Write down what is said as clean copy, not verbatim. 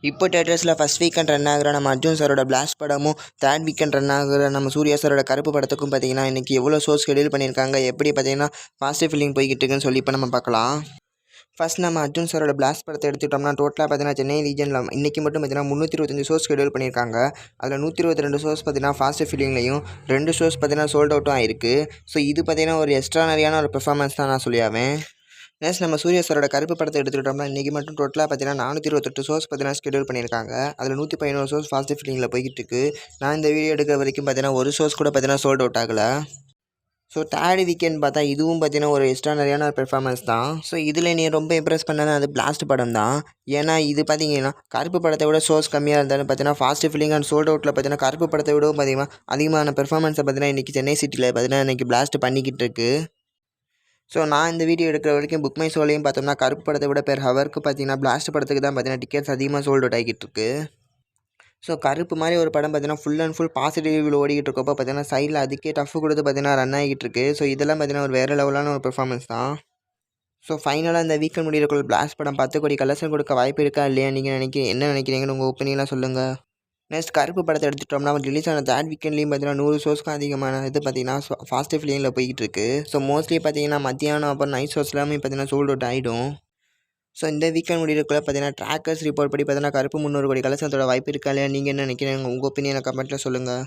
இப்போ தேட்டர்ஸில் first weekend run ஆகிற நம்ம அர்ஜுன் சாரோட பிளாஸ்ட் படமும், தேர்ட் வீக்கெண்ட் ரன் ஆகிற நம்ம சூர்யா சாரோட கருப்பு படத்துக்கும் பார்த்தீங்கன்னா இன்றைக்கி எவ்வளோ ஷோஸ் ஷெடியூல் பண்ணியிருக்காங்க, எப்படி பார்த்தீங்கன்னா பாசிட்டிவ் ஃபீலிங் போய்கிட்டு இருக்குன்னு சொல்லி இப்போ நம்ம பார்க்கலாம். ஃபஸ்ட் நம்ம அர்ஜுன் சாரோட பிளாஸ்ட் படத்தை எடுத்துக்கிட்டோம்னா டோட்டலாக பார்த்தீங்கன்னா சென்னை ரீஜனில் இன்றைக்கி மட்டும் பார்த்தீங்கன்னா 325 ஷோஸ் ஷெடியூல் பண்ணியிருக்காங்க. அதில் 122 ஷோஸ் பார்த்தீங்கன்னா பாசிட்டிவ் ஃபீலிங்லையும் 2 ஷோஸ் பார்த்தீங்கன்னா சோல்ட் அவுட்டும் ஆயிருக்கு. ஸோ இது பார்த்தீங்கன்னா ஒரு எக்ஸ்ட்ரானரியான ஒரு பெர்ஃபார்மன்ஸ் தான் நான் சொல்லியாவேன். நெக்ஸ்ட் நம்ம சூர்யா சாரோட கருப்பு படத்தை எடுத்துக்கிட்டோம்னா இன்றைக்கி மட்டும் டோட்டலாக பார்த்தீங்கன்னா 428 ஷோஸ் பார்த்தீங்கன்னா ஷெடியூல் பண்ணியிருக்காங்க. அதில் 111 ஷோஸ் பாசிட்டிவ் ஃபீலிங்கில் போய்கிட்டு இருக்கு. நான் இந்த வீடியோ எடுக்கிற வரைக்கும் பார்த்தீங்கன்னா ஒரு ஷோஸ் கூட பார்த்தீங்கன்னா சோல்ட் அவுட் ஆகலை. ஸோ தேர்ட் வீக்கெண்ட் பார்த்தா இதுவும் பார்த்தீங்கன்னா ஒரு எக்ஸ்ட்ரானரியான ஒரு பெர்ஃபார்மன்ஸ் தான். ஸோ இதில் நீ ரொம்ப இம்ப்ரெஸ் பண்ணது அது பிளாஸ்ட் படம் தான். ஏன்னா இது பார்த்தீங்கன்னா கருப்பு படத்தை விட ஷோஸ் கம்மியாக இருந்தாலும் பார்த்தீங்கன்னா ஃபாஸ்ட் ஃபீலிங் அண்ட் சோல்ட் அவுட்டில் பார்த்தீங்கன்னா கருப்பு படத்தை விடவும் பார்த்தீங்கன்னா அதிகமான பெர்ஃபார்மன்ஸை பார்த்தீங்கன்னா இன்றைக்கி சென்னை சிட்டியில் பார்த்தீங்கன்னா இன்றைக்கி பிளாஸ்ட் பண்ணிக்கிட்டு இருக்கு. ஸோ நான் இந்த வீடியோ எடுக்கிற வரைக்கும் புக் மை ஷோலையும் பார்த்தோம்னா கருப்பு படத்தை விட பெர் ஹவருக்கு பார்த்தீங்கன்னா பிளாஸ்ட் படத்துக்கு தான் பார்த்தீங்கன்னா டிக்கெட்ஸ் அதிகமாக சோல்ட் அவுட் ஆகிட்டு இருக்கு. ஸோ கருப்பு மாதிரி ஒரு படம் பார்த்தீங்கன்னா ஃபுல் அண்ட் ஃபுல் பாசிட்டிவ் ரிவ்யூவில் ஓடிக்கிட்டு இருக்கப்போ பார்த்தீங்கன்னா சைடில் அதுக்கே டஃப் கொடுத்து பார்த்தீங்கன்னா ரன் ஆகிட்டு இருக்கு. ஸோ இதெல்லாம் பார்த்தீங்கன்னா ஒரு வேறு லெவலான ஒரு பெர்ஃபார்மன்ஸ் தான். ஸோ ஃபைனலாக இந்த வீக்கெண்ட் முடியறக்குள்ள பிளாஸ்ட் படம் 10 கோடி கலெக்ஷன் கொடுக்க வாய்ப்பு இருக்கா இல்லையா, நீங்கள் என்ன நினைக்கிறீங்கன்னு உங்கள் ஒப்பீனியெலாம் சொல்லுங்கள். நெக்ஸ்ட் கருப்பு படத்தை எடுத்துட்டோம்னா ரிலீஸ் ஆன தேர்ட் வீக்கெண்ட்லேயும் பார்த்தீங்கன்னா 100 ஷோஸ்க்கும் அதிகமான இது பார்த்தீங்கன்னா ஃபாஸ்ட் ஃபீலிங்கில் போய்கிட்டு இருக்கு. ஸோ மோஸ்ட்லி பார்த்தீங்கன்னா மத்தியானம் அப்புறம் நைட் ஷோஸ் எல்லாமே பார்த்தீங்கன்னா சோல்ட் அவுட் ஆகிடும். ஸோ இந்த வீக்கெண்ட் முடியறதுக்குள்ள பார்த்தீங்கன்னா ட்ராக்கர்ஸ் ரிப்போர்ட் படி பார்த்தீங்கன்னா கருப்பு 300 கோடி கலெக்ஷனத்தோட வாய்ப்பு இருக்கா இல்லையா, நீங்கள் என்ன நினைக்கிறீங்க உங்கள் ஒப்பீனியனை கமெண்ட்டில் சொல்லுங்கள்.